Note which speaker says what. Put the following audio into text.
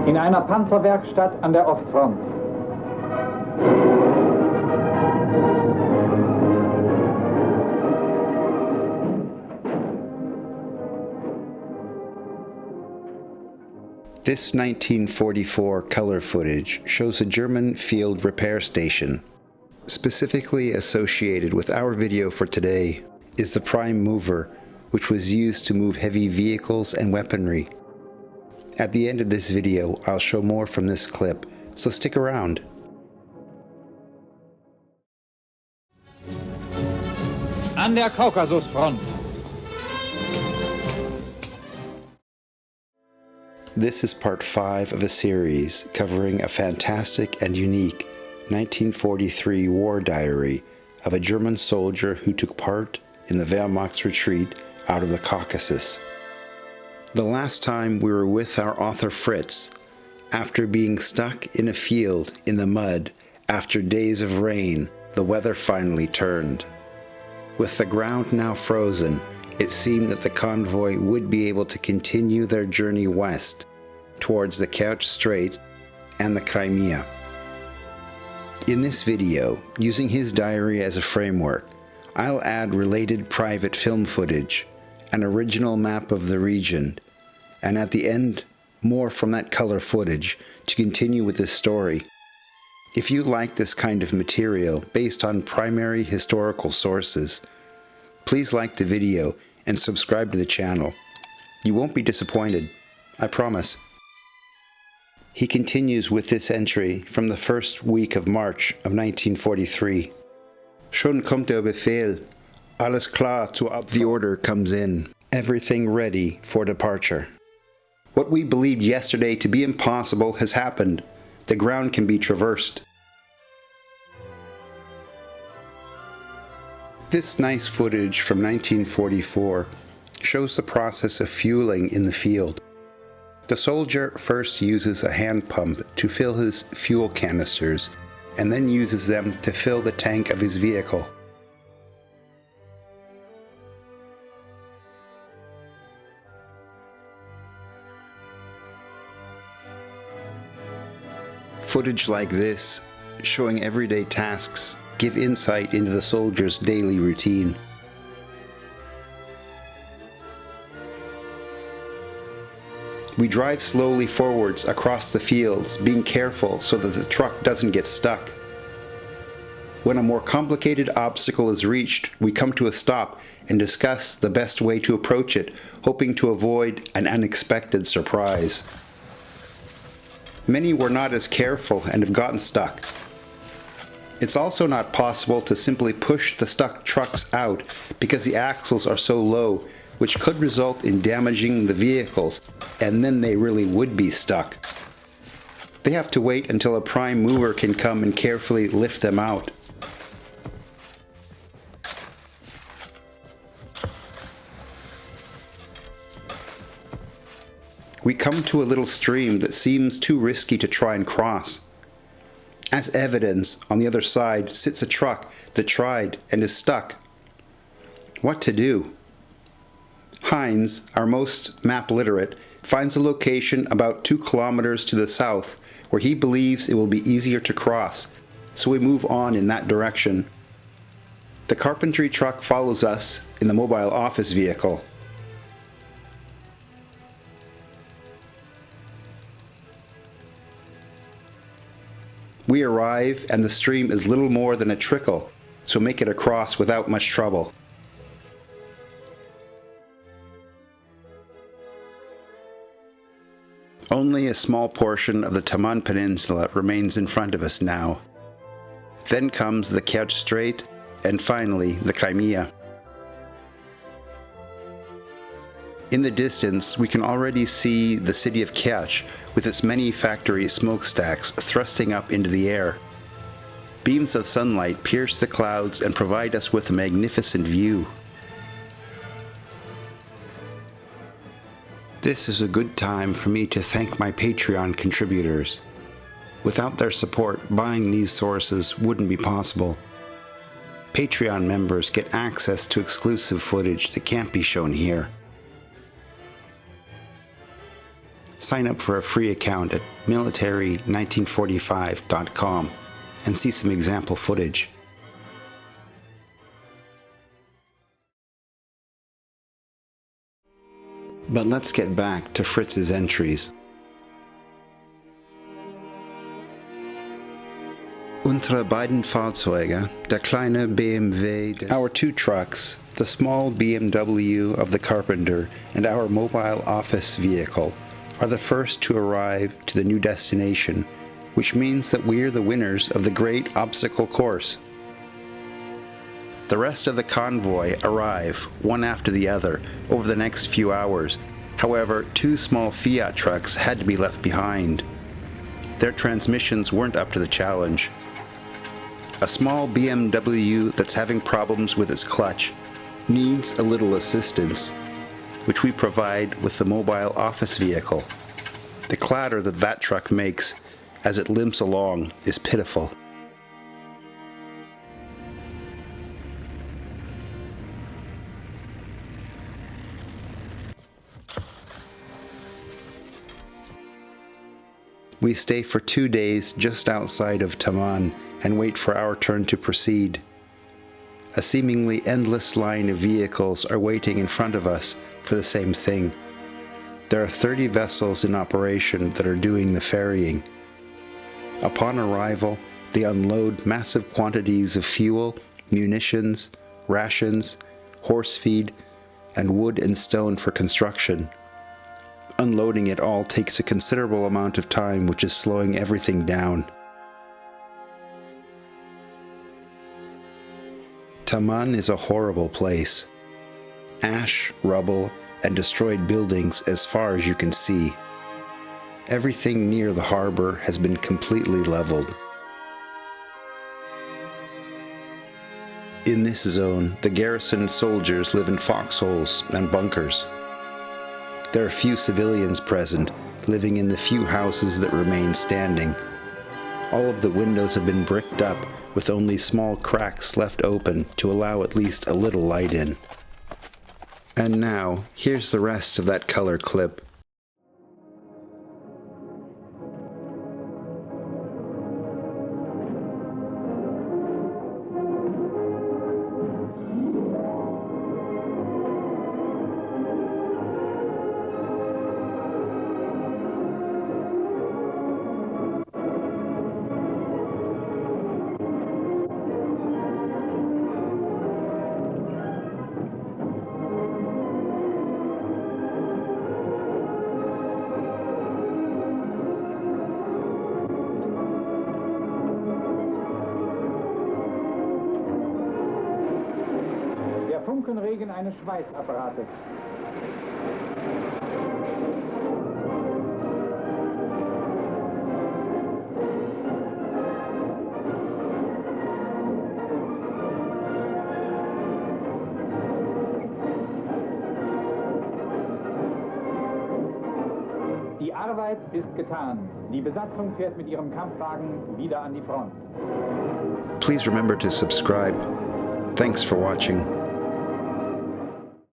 Speaker 1: in einer Panzerwerkstatt an der Ostfront.
Speaker 2: This 1944 color footage shows a German field repair station. Specifically associated with our video for today is the prime mover, which was used to move heavy vehicles and weaponry. At the end of this video, I'll show more from this clip, so stick around.
Speaker 1: An der Caucasus Front.
Speaker 2: This is part 5 of a series covering a fantastic and unique 1943 war diary of a German soldier who took part in the Wehrmacht's retreat out of the Caucasus. The last time we were with our author Fritz, after being stuck in a field in the mud after days of rain, the weather finally turned. With the ground now frozen, it seemed that the convoy would be able to continue their journey west towards the Kertsch Strait and the Crimea. In this video, using his diary as a framework, I'll add related private film footage, an original map of the region, and at the end, more from that color footage to continue with this story. If you like this kind of material based on primary historical sources, please like the video and subscribe to the channel. You won't be disappointed, I promise. He continues with this entry from the first week of March of 1943. Schon kommt der Befehl. Alles klar zur Abfahrt. The order comes in. Everything ready for departure. What we believed yesterday to be impossible has happened. The ground can be traversed. This nice footage from 1944 shows the process of fueling in the field. The soldier first uses a hand pump to fill his fuel canisters and then uses them to fill the tank of his vehicle. Footage like this, showing everyday tasks, give insight into the soldier's daily routine. We drive slowly forwards across the fields, being careful so that the truck doesn't get stuck. When a more complicated obstacle is reached, we come to a stop and discuss the best way to approach it, hoping to avoid an unexpected surprise. Many were not as careful and have gotten stuck. It's also not possible to simply push the stuck trucks out because the axles are so low, which could result in damaging the vehicles, and then they really would be stuck. They have to wait until a prime mover can come and carefully lift them out. We come to a little stream that seems too risky to try and cross. As evidence, on the other side sits a truck that tried and is stuck. What to do? Heinz, our most map literate, finds a location about 2 kilometers to the south where he believes it will be easier to cross, so we move on in that direction. The carpentry truck follows us in the mobile office vehicle. We arrive and the stream is little more than a trickle, so make it across without much trouble. Only a small portion of the Taman Peninsula remains in front of us now. Then comes the Kertsch Strait, and finally the Crimea. In the distance, we can already see the city of Kertsch with its many factory smokestacks thrusting up into the air. Beams of sunlight pierce the clouds and provide us with a magnificent view. This is a good time for me to thank my Patreon contributors. Without their support, buying these sources wouldn't be possible. Patreon members get access to exclusive footage that can't be shown here. Sign up for a free account at military1945.com and see some example footage. But let's get back to Fritz's entries. Unsere beiden Fahrzeuge, der kleine BMW, our two trucks, the small BMW of the carpenter, and our mobile office vehicle, are the first to arrive to the new destination, which means that we're the winners of the great obstacle course. The rest of the convoy arrive, one after the other, over the next few hours. However, two small Fiat trucks had to be left behind. Their transmissions weren't up to the challenge. A small BMW that's having problems with its clutch needs a little assistance, which we provide with the mobile office vehicle. The clatter that truck makes as it limps along is pitiful. We stay for 2 days just outside of Taman and wait for our turn to proceed. A seemingly endless line of vehicles are waiting in front of us for the same thing. There are 30 vessels in operation that are doing the ferrying. Upon arrival, they unload massive quantities of fuel, munitions, rations, horse feed, and wood and stone for construction. Unloading it all takes a considerable amount of time, which is slowing everything down. Taman is a horrible place. Ash, rubble, and destroyed buildings as far as you can see. Everything near the harbor has been completely leveled. In this zone, the garrison soldiers live in foxholes and bunkers. There are few civilians present, living in the few houses that remain standing. All of the windows have been bricked up, with only small cracks left open to allow at least a little light in. And now, here's the rest of that color clip.
Speaker 1: Funkenregen eines Schweißapparates. Die Arbeit ist getan. Die Besatzung fährt mit ihrem Kampfwagen wieder an die Front.
Speaker 2: Please remember to subscribe. Thanks for watching.